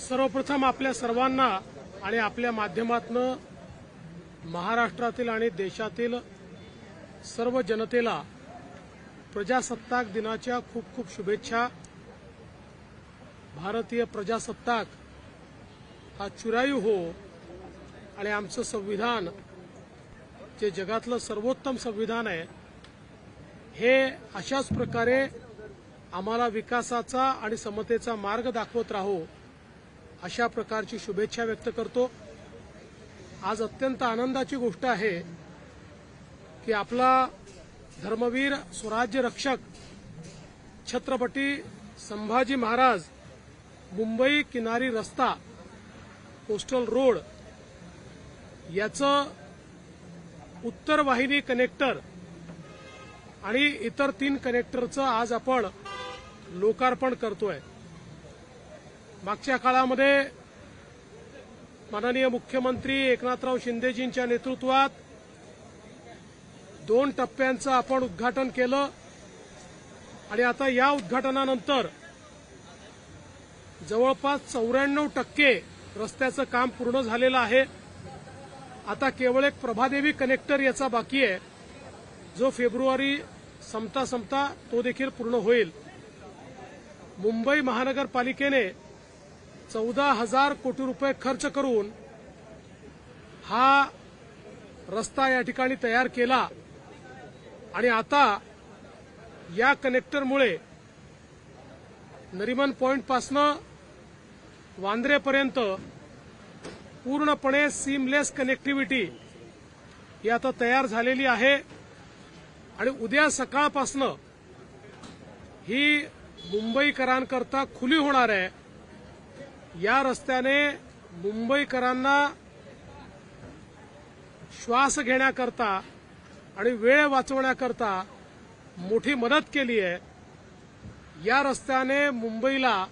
सर्वप्रथम आपल्या सर्वांना आणि आपल्या माध्यमातून महाराष्ट्रातील आणि देशातील सर्व जनतेला प्रजासत्ताक दिनाच्या खूप खूप शुभेच्छा। भारतीय प्रजासत्ताक हा चिरायू हो आणि आमचं संविधान जे जगातलं सर्वोत्तम संविधान आहे हे अशाच प्रकारे आम्हाला विकासाचा आणि समतेचा मार्ग दाखवत राहो अशा प्रकारची शुभेच्छा व्यक्त करतो। आज अत्यंत आनंदाची गोष्ट आहे की आपला धर्मवीर स्वराज्य रक्षक छत्रपती संभाजी महाराज मुंबई किनारी रस्ता कोस्टल रोड याचं उत्तर वाहिनी कनेक्टर आणि इतर 3 कनेक्टरचं आज आपण लोकार्पण करतोय। मागच्या काळामध्ये माननीय मुख्यमंत्री एकनाथराव शिंदेजींच्या नेतृत्वात 2 टप्प्यांचं आपण उद्घाटन केलं आणि आता या उद्घाटनानंतर जवळपास 94% रस्त्याचं काम पूर्ण झालेलं आहे। आता केवळ एक प्रभादेवी कनेक्टर याचा बाकी आहे जो फेब्रुवारी संपता तो देखील पूर्ण होईल। मुंबई महानगरपालिकेने 14,000 कोटी रुपये खर्च करून हा रस्ता या ठिकाणी तयार केला आणि आता या कनेक्टरमुळे नरिमन पॉइंट पासनं वांद्रेपर्यंत पूर्णपणे सीमलेस कनेक्टिव्हिटी ही आता तयार झालेली आहे आणि उद्या सकाळपासनं ही मुंबईकरांकरता खुली होणार आहे। या रस्त्याने मुंबईकरांना श्वास घेण्याकरता आणि वेळ वाचवण्याकरता मोठी मदत केली आहे। या रस्त्याने मुंबईला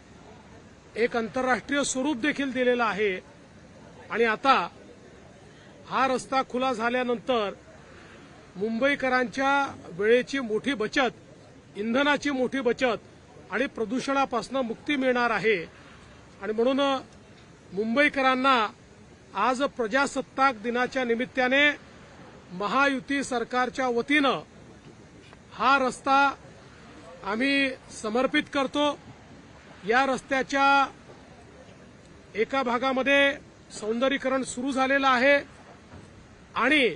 एक आंतरराष्ट्रीय स्वरूप देखील दिलेलं आहे आणि आता हा रस्ता खुला झाल्यानंतर मुंबईकरांच्या वेळेची मोठी बचत, इंधनाची मोठी बचत आणि प्रदूषणापासून मुक्ती मिळणार आहे आणि म्हणून मुंबईकरांना आज प्रजासत्ताक दिनाच्या निमित्ताने महायुती सरकारच्या वतीनं हा रस्ता आम्ही समर्पित करतो। या रस्त्याच्या एका भागामध्ये सौंदर्यीकरण सुरू झालेलं आहे आणि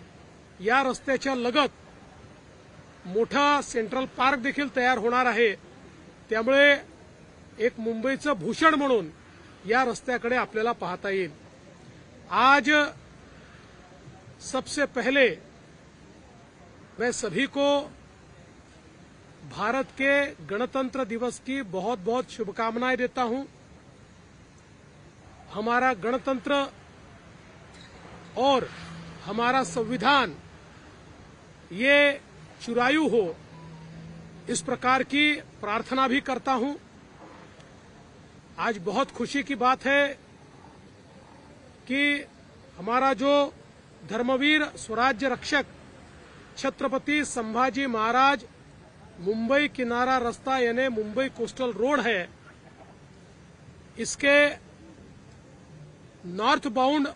या रस्त्याच्या लगत मोठा सेंट्रल पार्क देखील तयार होणार आहे। त्यामुळे एक मुंबईचं भूषण म्हणून या रस्त्याकडे आपल्याला पाहता येईल। आज सबसे पहले मैं सभी को भारत के गणतंत्र दिवस की बहुत बहुत शुभकामनाएं देता हूं। हमारा गणतंत्र और हमारा संविधान ये चिरायु हो इस प्रकार की प्रार्थना भी करता हूं। आज बहुत खुशी की बात है कि हमारा जो धर्मवीर स्वराज्य रक्षक छत्रपति संभाजी महाराज मुंबई किनारा रास्ता यानी मुंबई कोस्टल रोड है, इसके नॉर्थ बाउंड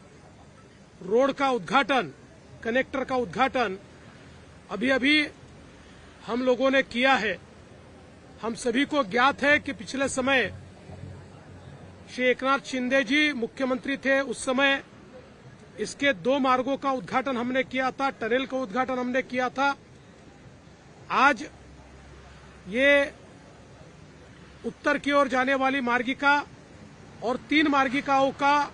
रोड का उद्घाटन, कनेक्टर का उद्घाटन अभी हम लोगों ने किया है। हम सभी को ज्ञात है कि पिछले समय श्री एकनाथ शिंदे जी मुख्यमंत्री थे, उस समय इसके 2 मार्गों का उद्घाटन हमने किया था, टनल का उद्घाटन हमने किया था। आज ये उत्तर की ओर जाने वाली मार्गिका और 3 मार्गिकाओं का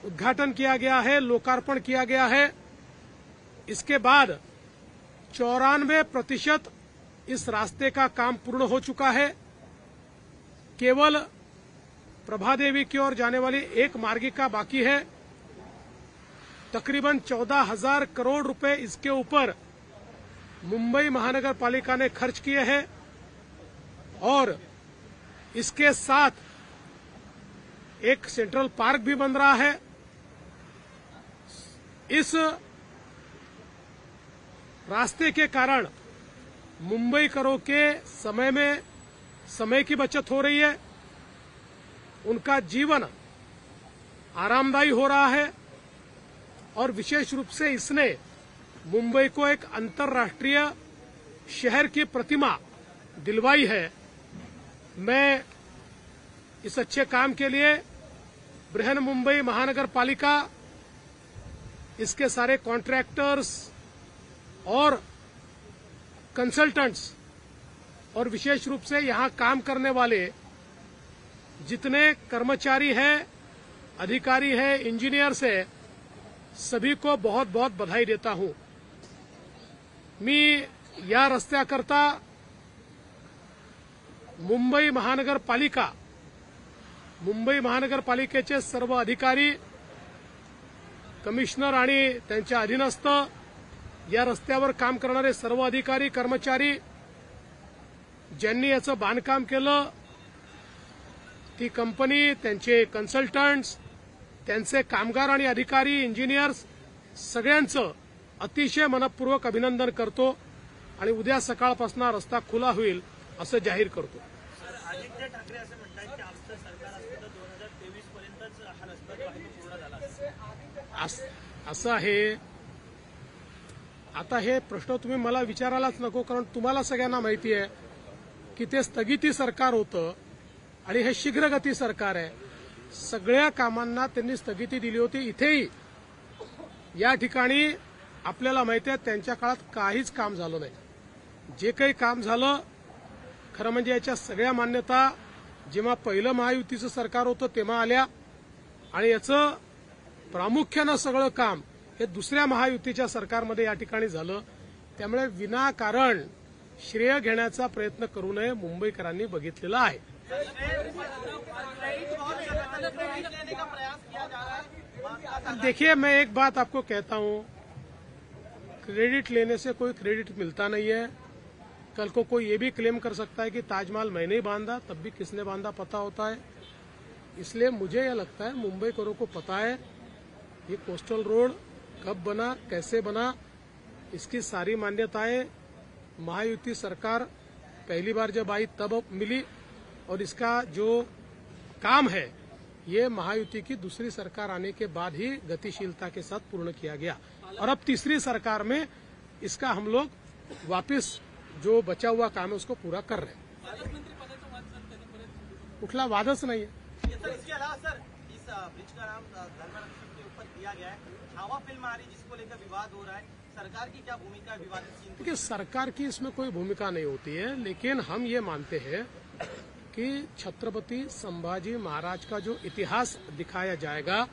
उद्घाटन किया गया है, लोकार्पण किया गया है। इसके बाद 94% इस रास्ते का काम पूर्ण हो चुका है। केवल प्रभादेवी की ओर जाने वाली एक मार्गिका बाकी है। तकरीबन 14,000 करोड़ रुपए इसके ऊपर मुंबई महानगर पालिका ने खर्च किए हैं और इसके साथ एक सेंट्रल पार्क भी बन रहा है। इस रास्ते के कारण मुंबईकरों के समय की बचत हो रही है, उनका जीवन आरामदायी हो रहा है और विशेष रूप से इसने मुंबई को एक अंतर्राष्ट्रीय शहर की प्रतिमा दिलवाई है। मैं इस अच्छे काम के लिए बृहन मुंबई महानगर पालिका, इसके सारे कॉन्ट्रैक्टर्स और कंसल्टेंट्स और विशेष रूप से यहां काम करने वाले जितने कर्मचारी हैं, अधिकारी हैं, इंजीनियर्स हैं, सभी को बहुत बहुत बधाई देता हूं। मी या रस्त्याकरता मुंबई महानगरपालिकेचे सर्व अधिकारी, कमिशनर आणि त्यांच्या अधीनस्थ, या रस्त्यावर काम करणारे सर्व अधिकारी कर्मचारी, ज्यांनी याचं बांधकाम केलं, ती कंपनी, त्यांचे कन्सल्टंट्स, त्यांचे कामगार आणि अधिकारी, इंजिनियर्स, सगळ्यांचं अतिशय मनपूर्वक अभिनंदन करतो आणि उद्या सकाळपासून रस्ता खुला होईल असं जाहीर करतो। आदित्य ठाकरे असं म्हणतात की आमचं सरकार असतं तर 2023 पर्यंतच हा रस्ता जो आहे तो पूर्ण झाला असं आहे। आता हे प्रश्न तुम्ही मला विचारायलाच नको, कारण तुम्हाला सगळ्यांना माहिती आहे की ते स्थगिती सरकार होतं आणि हे शीघ्रगती सरकार आहे। सगळ्या कामांना त्यांनी स्थगिती दिली होती। इथेही या ठिकाणी आपल्याला माहिती आहे त्यांच्या काळात काहीच काम झालं नाही। जे काही काम झालं, खरं म्हणजे याच्या सगळ्या मान्यता जेव्हा पहिलं महायुतीचं सरकार होतं तेव्हा आल्या आणि याचं प्रामुख्यानं सगळं काम हे दुसऱ्या महायुतीच्या सरकारमध्ये या ठिकाणी झालं। त्यामुळे विनाकारण श्रेय घेण्याचा प्रयत्न करू नये मुंबईकरांनी बघितलेला आहे। देखिए, मैं एक बात आपको कहता हूं, क्रेडिट लेने से कोई क्रेडिट मिलता नहीं है। कल को कोई ये भी क्लेम कर सकता है कि ताजमहल मैंने ही बांधा, तब भी किसने बांधा पता होता है। इसलिए मुझे यह लगता है मुंबईकरों को पता है ये कोस्टल रोड कब बना, कैसे बना, इसकी सारी मान्यताएं महायुति सरकार पहली बार जब आई तब मिली और इसका जो काम है ये महायुति की दूसरी सरकार आने के बाद ही गतिशीलता के साथ पूर्ण किया गया और अब तीसरी सरकार में इसका हम लोग वापस जो बचा हुआ काम है उसको पूरा कर रहे हैं। कुठला वादच नहीं है। इसके अलावा सर, इस ब्रिज का नाम धर्मरक्षक के ऊपर दिया गया है। छावा फिल्म आ रही जिसको लेकर विवाद हो रहा है, सरकार की क्या भूमिका है विवादित सीन? देखिए, सरकार की इसमें कोई भूमिका नहीं होती है, लेकिन हम ये मानते हैं कि छत्रपति संभाजी महाराज का जो इतिहास दिखाया जाएगा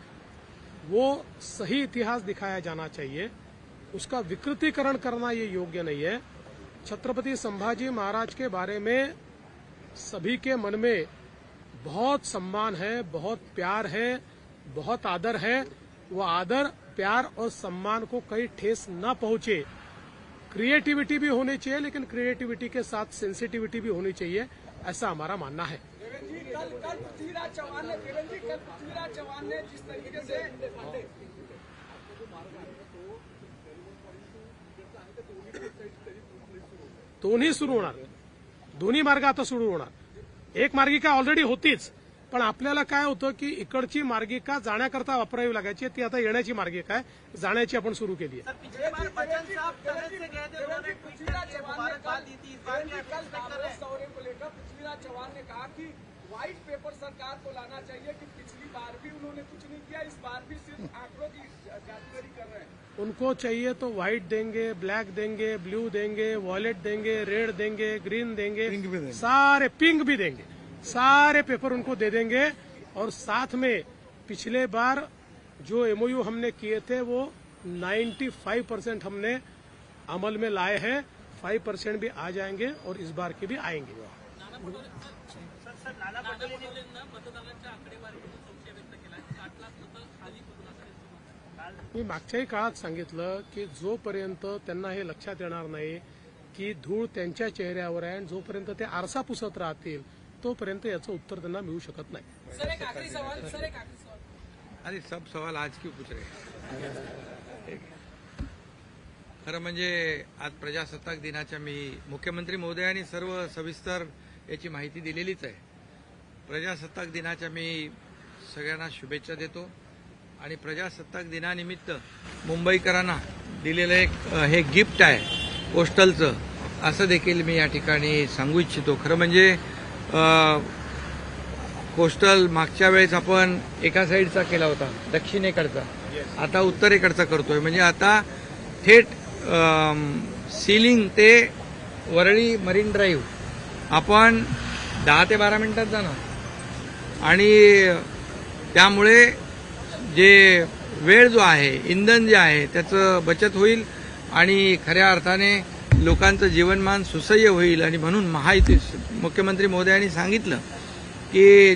वो सही इतिहास दिखाया जाना चाहिए। उसका विकृतीकरण करना ये योग्य नहीं है। छत्रपति संभाजी महाराज के बारे में सभी के मन में बहुत सम्मान है, बहुत प्यार है, बहुत आदर है। वो आदर, प्यार और सम्मान को कहीं ठेस न पहुंचे। क्रिएटिविटी भी होनी चाहिए, लेकिन क्रिएटिविटी के साथ सेंसिटिविटी भी होनी चाहिए, ऐसा हमारा मानना है। कल पृथ्वीराज चौहान ने जिस तरीके से दोन्ही सुरू होणार, दोन्ही मार्ग आता सुरू होणार। एक मार्गिका ऑलरेडी होतीच, पण आपल्याला काय होतं की इकडची मार्गिका जाण्याकरता वापरावी लागायची, ती आता येण्याची मार्गिका आहे, जाण्याची आपण सुरू केली आहे। पृथ्वीराज चौहान ने कहा कि व्हाइट पेपर सरकार को लाना चाहिए कि पिछली बार भी उन्होंने कुछ नहीं किया, इस बार भी सिर्फ आंकड़ों की जादूगरी कर रहे हैं। उनको चाहिए तो व्हाइट देंगे, ब्लैक देंगे, ब्लू देंगे, वॉयलेट देंगे, रेड देंगे, ग्रीन देंगे, सारे पिंक भी देंगे, सारे पेपर उनको दे देंगे। और साथ में पिछले बार जो एमओयू हमने किए थे वो 95% हमने अमल में लाए हैं, 5% भी आ जाएंगे और इस बार के भी आएंगे। मी मागच्याही काळात सांगितलं की जोपर्यंत त्यांना हे लक्षात येणार नाही की धूळ त्यांच्या चेहऱ्यावर आहे, जोपर्यंत ते आरसा पुसत राहतील तोपर्यंत याचं उत्तर त्यांना मिळू शकत नाही। सर एक आखिरी सवाल, अरे सब सवाल आज क्यों पूछ रहे? खरं म्हणजे आज प्रजासत्ताक दिनाच्या मी मुख्यमंत्री महोदयांनी सर्व सविस्तर याची माहिती दिलेलीच आहे। प्रजासत्ताक दिनाच्या मी सगळ्यांना शुभेच्छा देतो। आणि प्रजासत्ताक दिनानिमित्त मुंबईकरांना दिलेलं एक हे गिफ्ट आहे पोस्टलचं, असं देखील मी या ठिकाणी सांगू इच्छितो. खरं म्हणजे पोस्टल मागच्या वेळेस आपण एका साईडचा केला होता, दक्षिणेकडचा, आता उत्तरेकडचा करतोय. म्हणजे आता थेट सीलिंग ते वरळी मरीन ड्राईव्ह आपण 10 ते 12 मिनिटात जाणार आणि त्यामुळे जे वेळ जो आहे, इंधन जे आहे त्याचं बचत होईल आणि खऱ्या अर्थाने लोकांचं जीवनमान सुसह्य होईल. आणि म्हणून महायुती मुख्यमंत्री महोदयांनी सांगितलं की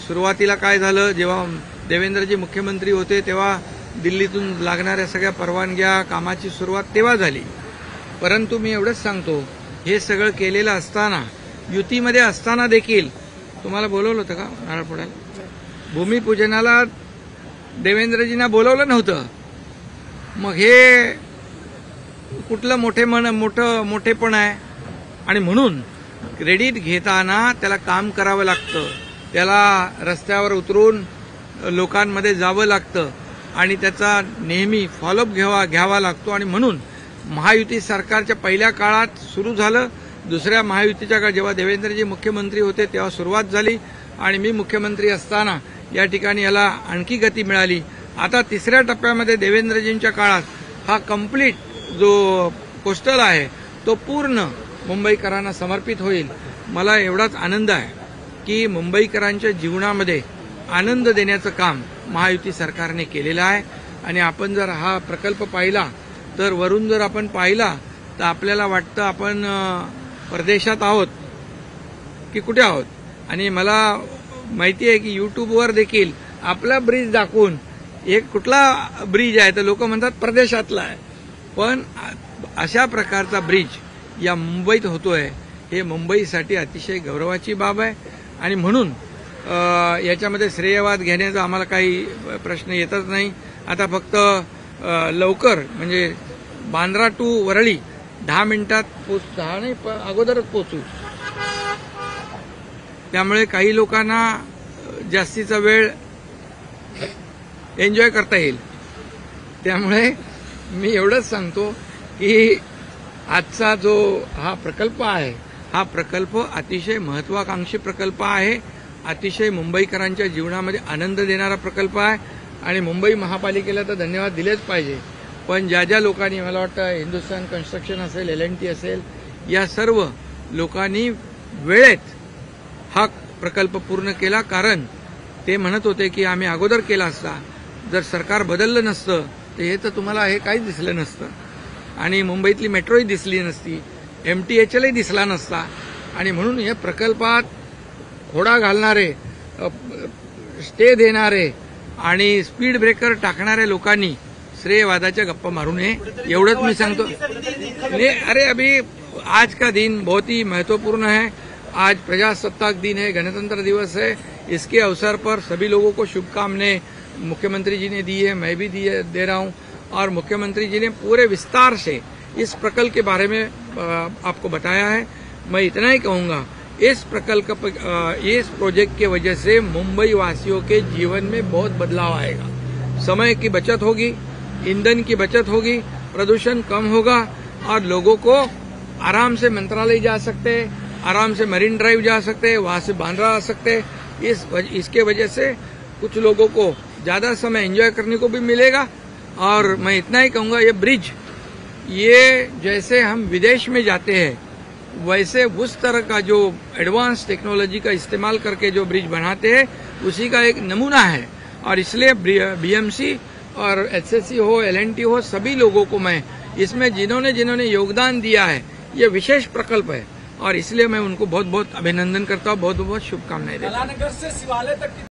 सुरुवातीला काय झालं, जेव्हा देवेंद्रजी मुख्यमंत्री होते तेव्हा दिल्लीतून लागणाऱ्या सगळ्या परवानग्या कामाची सुरुवात तेव्हा झाली. परंतु मी एवढंच सांगतो, हे सगळं केलेलं असताना, युतीमध्ये असताना देखील तुम्हाला बोलवलं होतं का नारळ फोडायला? भूमिपूजनाला देवेंद्रजींना बोलवलं नव्हतं. मग हे कुठलं मोठेपण आहे? आणि म्हणून क्रेडिट घेताना त्याला काम करावं लागतं, त्याला रस्त्यावर उतरून लोकांमध्ये जावं लागतं आणि त्याचा नेहमी फॉलोअप घ्यावा लागतो. आणि म्हणून महायुती सरकारच्या पहिल्या काळात सुरू झालं, दुसऱ्या महायुतीच्या काळात जेव्हा देवेंद्रजी मुख्यमंत्री होते तेव्हा सुरुवात झाली आणि मी मुख्यमंत्री असताना या ठिकाणी याला आणखी गती मिळाली. आता तिसऱ्या टप्प्यामध्ये देवेंद्रजींच्या काळात हा कंप्लीट जो पोस्टल आहे तो पूर्ण मुंबईकरांना समर्पित होईल. मला एवढाच आनंद आहे की मुंबईकरांच्या जीवनामध्ये आनंद देण्याचं काम महायुती सरकारने केलेलं आहे. आणि आपण जर हा प्रकल्प पाहिला तर वरून जर आपण पाहिला तर आपल्याला वाटतं आपण परदेशात आहोत की कुठे आहोत. आणि मला माहिती आहे की युट्यूबवर देखील आपला ब्रिज दाखवून एक कुठला ब्रिज आहे तर लोक म्हणतात परदेशातला आहे, पण अशा प्रकारचा ब्रिज या मुंबईत होतोय हे मुंबईसाठी अतिशय गौरवाची बाब आहे. आणि म्हणून याच्यामध्ये श्रेयवाद घेण्याचा आम्हाला काही प्रश्न येतच नाही. आता फक्त लवकर म्हणजे बांद्रा टू वरळी 10 मिनिटात 10 नाही अगोदरच पोहोचू. त्यामुळे काही लोकांना जास्तीचा वेळ एन्जॉय करता येईल. त्यामुळे मी एवढंच सांगतो की आजचा जो हा प्रकल्प आहे, हा प्रकल्प अतिशय महत्वाकांक्षी प्रकल्प आहे, अतिशय मुंबईकरांच्या जीवनामध्ये आनंद देणारा प्रकल्प आहे. आणि मुंबई महापालिकेला तर धन्यवाद दिलेच पाहिजे, पण ज्या लोकांनी, मला वाटतं हिंदुस्थान कन्स्ट्रक्शन असेल, L&T असेल, या सर्व लोकांनी वेळेत हा प्रकल्प पूर्ण केला. कारण ते म्हणत होते की आम्ही अगोदर केला असता, जर सरकार बदललं नसतं तर हे तर तुम्हाला हे काहीच दिसलं नसतं आणि मुंबईतली मेट्रोही दिसली नसती, MTHLही दिसला नसता. आणि म्हणून या प्रकल्पात खोडा घालणारे, स्टे देणारे आणि स्पीड ब्रेकर टाकणाऱ्या लोकांनी श्रेयवादाच्या गप्पा मारू नये, एवढंच मी सांगतो. अरे अभी आज का दिन बहुत ही महत्वपूर्ण है. आज प्रजासत्ताक दिन है, गणतंत्र दिवस है. इसके अवसर पर सभी लोगों को शुभकामनाएं मुख्यमंत्री जी ने दी है, मैं भी दे रहा हूं. और मुख्यमंत्री जी ने पूरे विस्तार से इस प्रकल्प के बारे में आपको बताया है. मैं इतना ही कहूंगा, इस प्रोजेक्ट की वजह से मुंबई वासियों के जीवन में बहुत बदलाव आएगा. समय की बचत होगी, ईंधन की बचत होगी, प्रदूषण कम होगा और लोगों को आराम से मंत्रालय जा सकते हैं, आराम से मरीन ड्राइव जा सकते हैं, वहां से बांद्रा आ सकते हैं. इसके वजह से कुछ लोगों को ज्यादा समय एंजॉय करने को भी मिलेगा. और मैं इतना ही कहूंगा, ये ब्रिज, ये जैसे हम विदेश में जाते हैं वैसे उस तरह का जो एडवांस टेक्नोलॉजी का इस्तेमाल करके जो ब्रिज बनाते हैं उसी का एक नमूना है. और इसलिए BMC और HSC हो, L&T हो, सभी लोगों को मैं इसमें जिन्होंने योगदान दिया है, ये विशेष प्रकल्प है और इसलिए मैं उनको बहुत बहुत अभिनंदन करता हूँ, बहुत बहुत शुभकामनाएं देता हूँ.